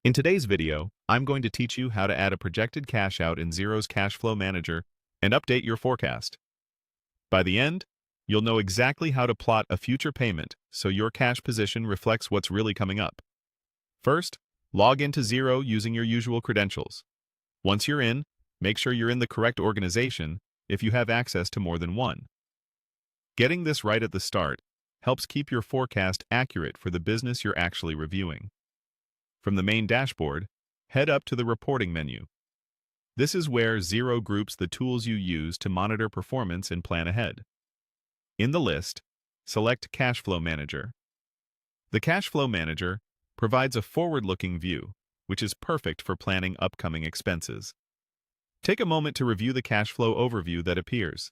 In today's video, I'm going to teach you how to add a projected cash out in Xero's Cash Flow Manager and update your forecast. By the end, you'll know exactly how to plot a future payment so your cash position reflects what's really coming up. First, log into Xero using your usual credentials. Once you're in, make sure you're in the correct organization if you have access to more than one. Getting this right at the start helps keep your forecast accurate for the business you're actually reviewing. From the main dashboard, head up to the Reporting menu. This is where Xero groups the tools you use to monitor performance and plan ahead. In the list, select Cash Flow Manager. The Cash Flow Manager provides a forward-looking view, which is perfect for planning upcoming expenses. Take a moment to review the cash flow overview that appears.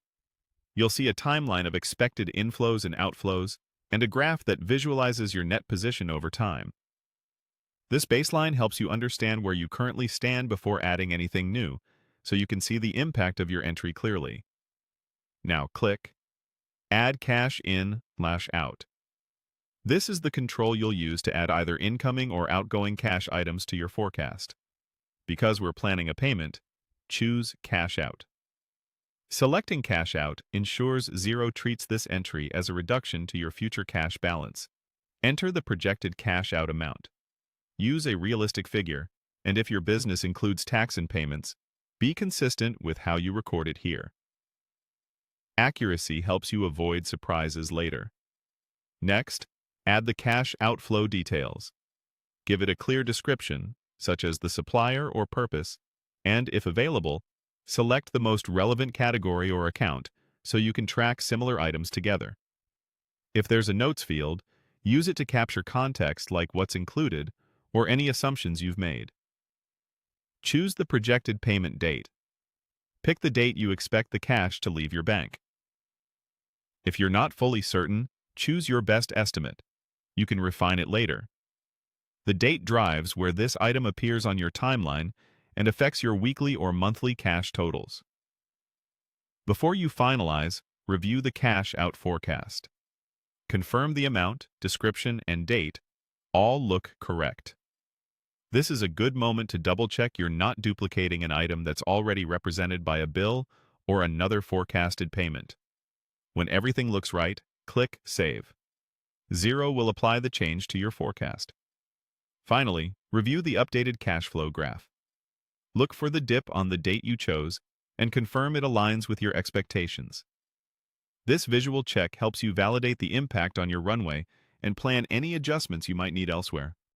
You'll see a timeline of expected inflows and outflows, and a graph that visualizes your net position over time. This baseline helps you understand where you currently stand before adding anything new, so you can see the impact of your entry clearly. Now click Add Cash In/Out. This is the control you'll use to add either incoming or outgoing cash items to your forecast. Because we're planning a payment, choose Cash Out. Selecting Cash Out ensures Xero treats this entry as a reduction to your future cash balance. Enter the projected cash out amount. Use a realistic figure, and if your business includes tax and payments, be consistent with how you record it here. Accuracy helps you avoid surprises later. Next, add the cash outflow details. Give it a clear description, such as the supplier or purpose, and, if available, select the most relevant category or account so you can track similar items together. If there's a notes field, use it to capture context like what's included or any assumptions you've made. Choose the projected payment date. Pick the date you expect the cash to leave your bank. If you're not fully certain, choose your best estimate. You can refine it later. The date drives where this item appears on your timeline and affects your weekly or monthly cash totals. Before you finalize, review the cash out forecast. Confirm the amount, description, and date all look correct. This is a good moment to double-check you're not duplicating an item that's already represented by a bill or another forecasted payment. When everything looks right, click Save. Xero will apply the change to your forecast. Finally, review the updated cash flow graph. Look for the dip on the date you chose and confirm it aligns with your expectations. This visual check helps you validate the impact on your runway and plan any adjustments you might need elsewhere.